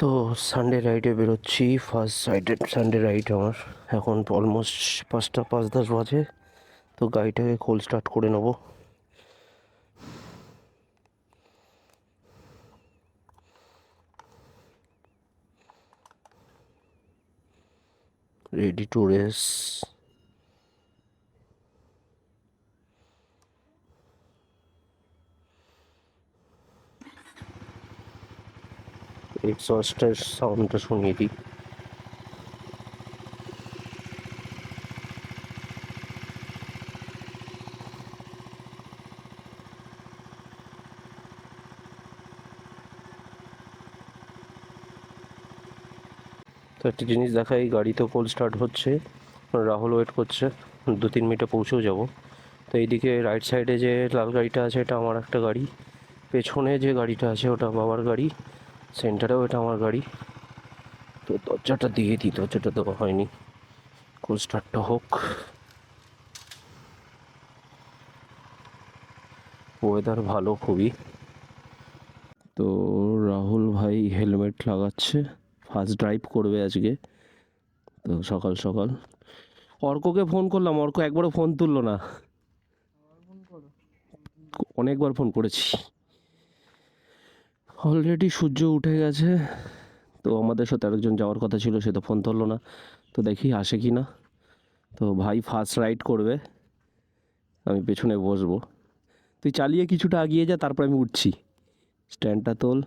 তো সানডে রাইডে বেরোচ্ছি, ফার্স্ট সানডে রাইড আমার। এখন অলমোস্ট 5:05 বাজে। তো গাড়িটাকে কোল্ড স্টার্ট করে নেবো। Ready to race. এক্সস্টের সাউন্ডটা শুনিয়ে দিই। তো একটা জিনিস দেখাই, গাড়ি তো কোল্ড স্টার্ট হচ্ছে, রাহুল ওয়েট করছে, 2-3 মিনিটে পৌঁছেও যাব। তো এইদিকে রাইট সাইডে যে লাল গাড়িটা আছে এটা আমার একটা গাড়ি, পেছনে যে গাড়িটা আছে ওটা বাবার গাড়ি, সেন্টারেও এটা আমার গাড়ি। তো দরজাটা দিয়ে দিই, দরজাটা দেওয়া হয়নি, কোল্ড স্টার্টটা হোক। ওয়েদার ভালো খুবই। তো রাহুল ভাই হেলমেট লাগাচ্ছে, ফার্স্ট ড্রাইভ করবে আজকে। তো সকাল সকাল অর্ককে ফোন করলাম, অর্ক একবারও ফোন তুললো না। অনেকবার ফোন করেছি। অলরেডি সূর্য উঠে গেছে। তো আমাদের সাথে আরেকজন যাওয়ার কথা ছিল, সে তো ফোন তুললো না। তো দেখি আসে কি না। তো ভাই ফার্স্ট রাইড করবে, আমি পেছনে বসবো। তুই চালিয়ে কিছুটা এগিয়ে যা, তারপর আমি উঠছি। স্ট্যান্ডটা তোল।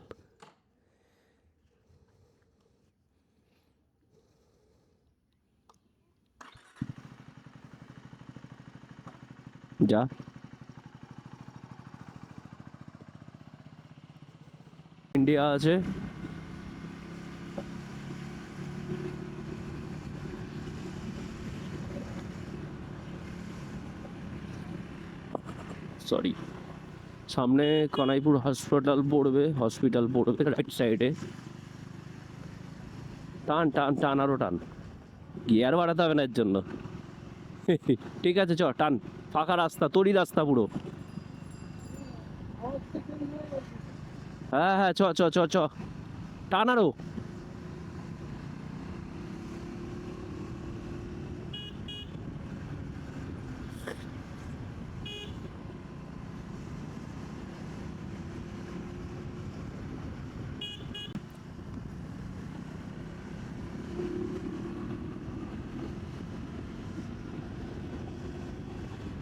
যা। ইন্ডিয়া আছে। সরি, সামনে কানাইপুর হসপিটাল পড়বে রাইট সাইডে। টান টান টান, আরো টান, গিয়ার বাড়াতে হবে না এর জন্য। ঠিক আছে, চ টান। ফাঁকা রাস্তা, তোরই রাস্তা পুরো। হ্যাঁ হ্যাঁ, চ চ চ চ, টান আরো।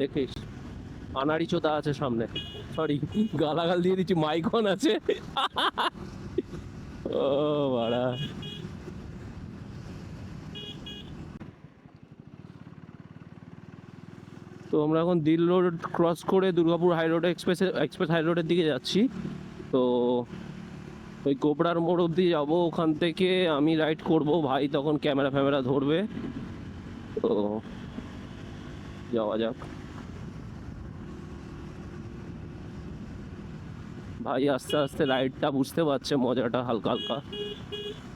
দেখিস আনাড়ি চোদা আছে সামনে। সরি, গালাগাল দিয়ে দিচ্ছি, মাইকন আছে। ও বাড়া। তো আমরা এখন দিল রোড ক্রস করে Durgapur high road express high রোডের দিকে যাচ্ছি। তো ওই কোবরার মোড় অব্দি যাবো, ওখান থেকে আমি রাইড করব, ভাই তখন ক্যামেরা ফ্যামেরা ধরবে। তো যাওয়া যাক। ভাই আস্তে আস্তে রাইডটা বুঝতে পারছে, মজাটা হালকা হালকা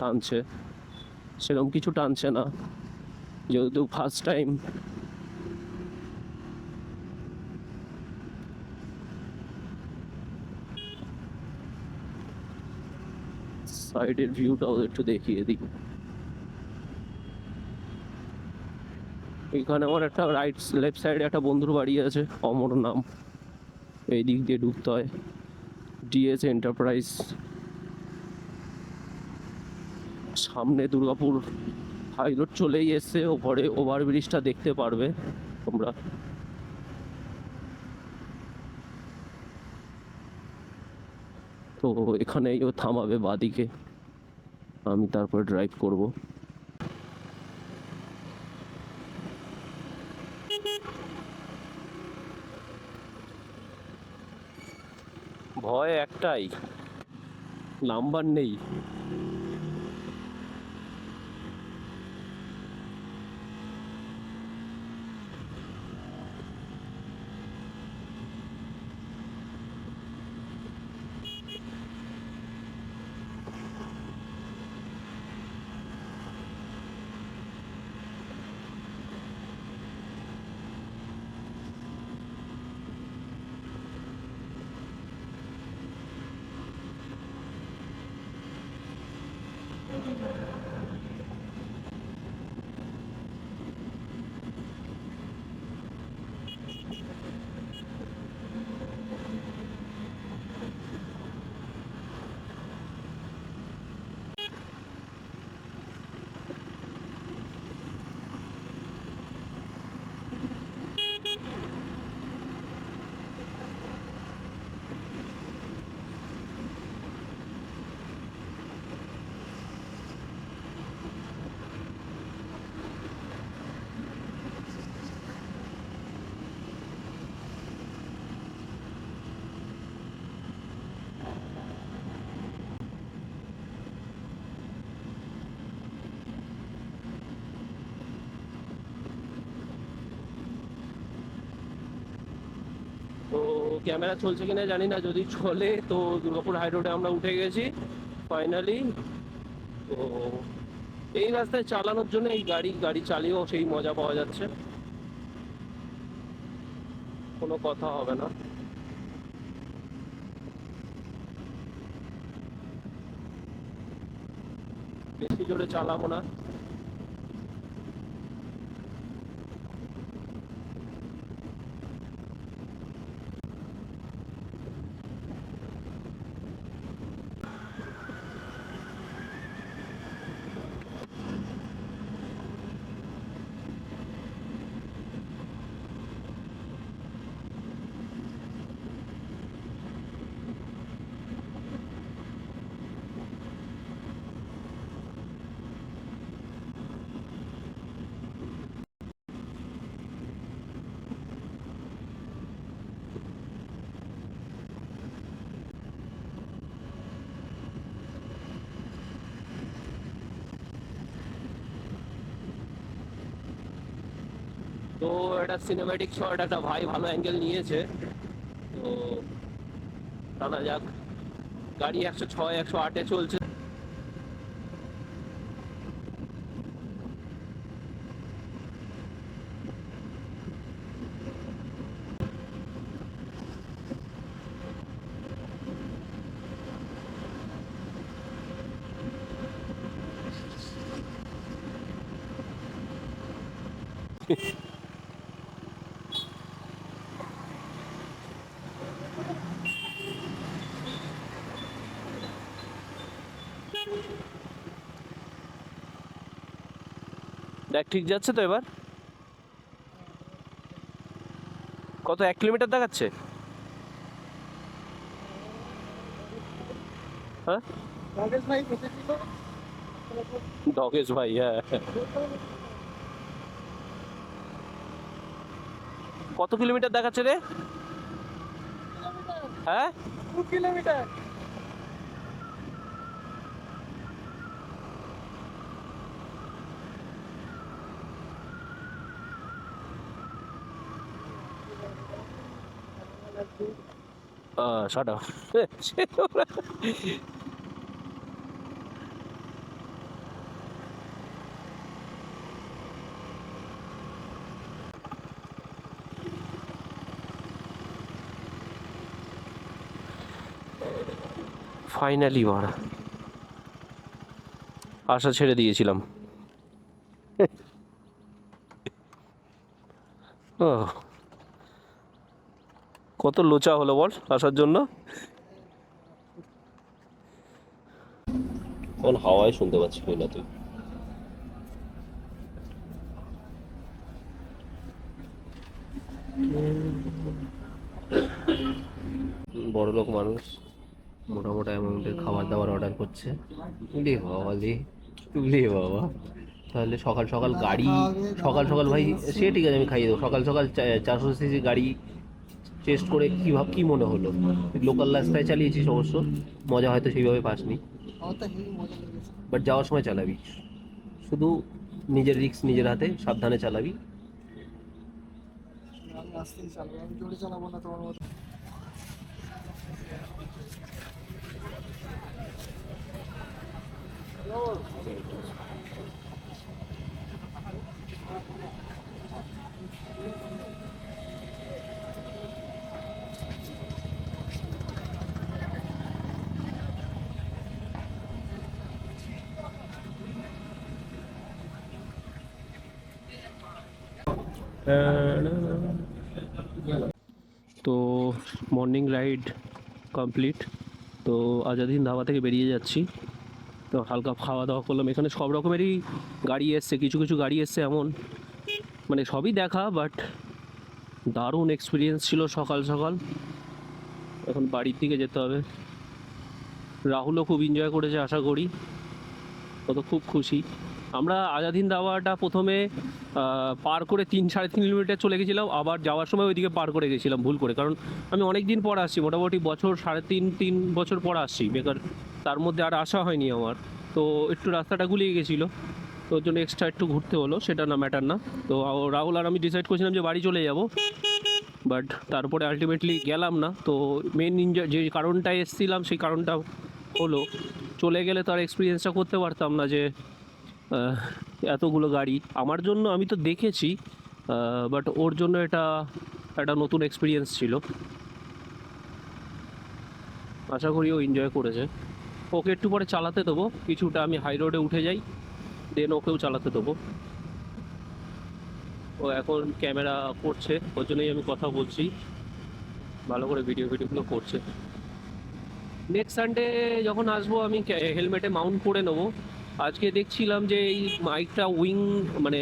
টানছে, সেরকম কিছু টানছে না, যেহেতু ফার্স্ট টাইম। সাইডের ভিউটাও একটু দেখিয়ে দিই। এখানে আমার একটা লেফট সাইডে একটা বন্ধুর বাড়ি আছে, অমর নাম। এই দিক দিয়ে ঢুকতে হয়, ডিএস এন্টারপ্রাইজ। সামনে দুর্গাপুর হাই রোড চলেই এসছে, ওপরে ওভারব্রিজটা দেখতে পারবে তোমরা। তো এখানেই ও থামাবে বাদিকে, আমি তারপর ড্রাইভ করব। ভয় একটাই, নাম্বার নেই। ক্যামেরা চলছে কিনা জানি না, যদি চলে তো দুর্গাপুর হাই রোডে আমরা উঠে গেছি ফাইনালি। তো এই রাস্তায় চালানোর জন্য এই গাড়ি চালিয়েও সেই মজা পাওয়া যাচ্ছে, কোনো কথা হবে না। বেশি জোরে চালাবো না। তো এটা সিনেম্যাটিক শট, একটা ভাই ভালো অ্যাঙ্গেল নিয়েছে, তো টানা যাক। গাড়ি 106 108-এ চলছে। দেখ ঠিক যাচ্ছে তো এবার? কত, 1 কিলোমিটার দেখাচ্ছে? হ্যাঁ ডগেশ ভাই, হ্যাঁ। কত কিলোমিটার দেখাচ্ছে রে? হ্যাঁ 2 কিলোমিটার। shut up. ফাইনালি মারা, আশা ছেড়ে দিয়েছিলাম। কত লোচা হলো বল আসার জন্য। এখন হাওয়ায় শুনতে পাচ্ছি না তুই। বড়লোক মানুষ মোটামোটা অ্যামাউন্টের খাবার দাবার অর্ডার করছে। লে বাবা লে, লে বাবা। তাহলে সকাল সকাল গাড়ি, সকাল সকাল ভাই সে ঠিক আছে আমি খাইয়ে দেবো। সকাল সকাল 400 সিসি গাড়ি টেস্ট করে কি মনে হলো? লোকাল রাস্তায় চালিয়েছিস অবশ্য, মজা হয়তো সেইভাবে পাসনি, বাট যাওয়ার সময় চালাবি, শুধু নিজের রিস্ক নিজের হাতে, সাবধানে চালাবি। আমি আস্তেই চালাবো, আমি জোরে চালাবো না তোমার মতো। তো মর্নিং রাইড কমপ্লিট। তো আজাদিন ধাবা থেকে বেরিয়ে যাচ্ছি। তো হালকা খাওয়া দাওয়া করলাম। এখানে সব রকমেরই গাড়ি এসছে, কিছু কিছু গাড়ি এসছে এমন, মানে সবই দেখা, বাট দারুণ এক্সপিরিয়েন্স ছিল সকাল সকাল। এখন বাড়ির দিকে যেতে হবে। রাহুলও খুব এনজয় করেছে আশা করি, ও তো খুব খুশি। আমরা আজাদিন দাওয়াটা প্রথমে পার করে 3-3.5 কিলোমিটার চলে গেছিলাম, আবার যাওয়ার সময় ওইদিকে পার করে গেছিলাম ভুল করে, কারণ আমি অনেক দিন পর আসছি, মোটামুটি বছর 3.5-3 বছর পর আসছি বেকার, তার মধ্যে আর আসা হয়নি আমার। তো একটু রাস্তাটা গুলিয়ে গেছিলো, তো ওর জন্য এক্সট্রা একটু ঘুরতে হলো, সেটা না ম্যাটার না। তো রাহুল আর আমি ডিসাইড করেছিলাম যে বাড়ি চলে যাব। বাট তারপরে আলটিমেটলি গেলাম না। তো মেন যে কারণটায় এসেছিলাম সেই কারণটা হলো, চলে গেলে তো আর এক্সপিরিয়েন্সটা করতে পারতাম না যে আহ, এতগুলো গাড়ি আমার জন্য, আমি তো দেখেছি বাট ওর জন্য এটা একটা নতুন এক্সপিরিয়েন্স ছিল। আশা করি ও এনজয় করেছে। ওকে একটু পরে চালাতে দেবো, কিছুটা আমি হাই রোডে উঠে যাই, দেন ওকেও চালাতে দেবো। ও এখন ক্যামেরা করছে, ওর জন্যই আমি কথা বলছি, ভালো করে ভিডিওগুলো করছে। নেক্সট সানডে যখন আসবো আমি হেলমেটে মাউন্ট করে নেবো। আজকে দেখছিলাম যে এই মাইকটা উইং মানে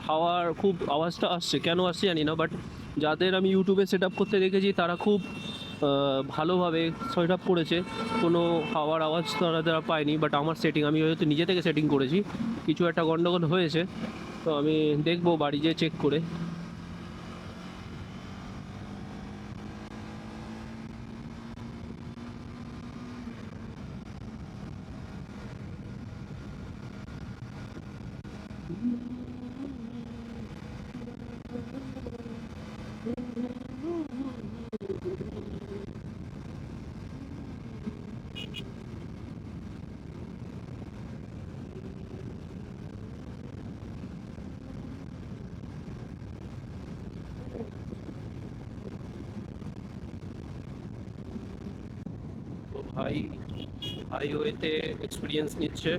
হাওয়ার খুব আওয়াজটা আসছে, কেন আসছে জানি না, বাট যাদের আমি ইউটিউবে সেট আপ করতে দেখেছি তারা খুব ভালোভাবে সেট আপ করেছে, কোনো হাওয়ার আওয়াজ তারা পায়নি। বাট আমার সেটিং, আমি হয়তো নিজে থেকে সেটিং করেছি, কিছু একটা গন্ডগোল হয়েছে। তো আমি দেখবো বাড়ি যেয়ে চেক করে। তো ভাই হাইওয়েতে এক্সপিরিয়েন্স নিচ্ছে,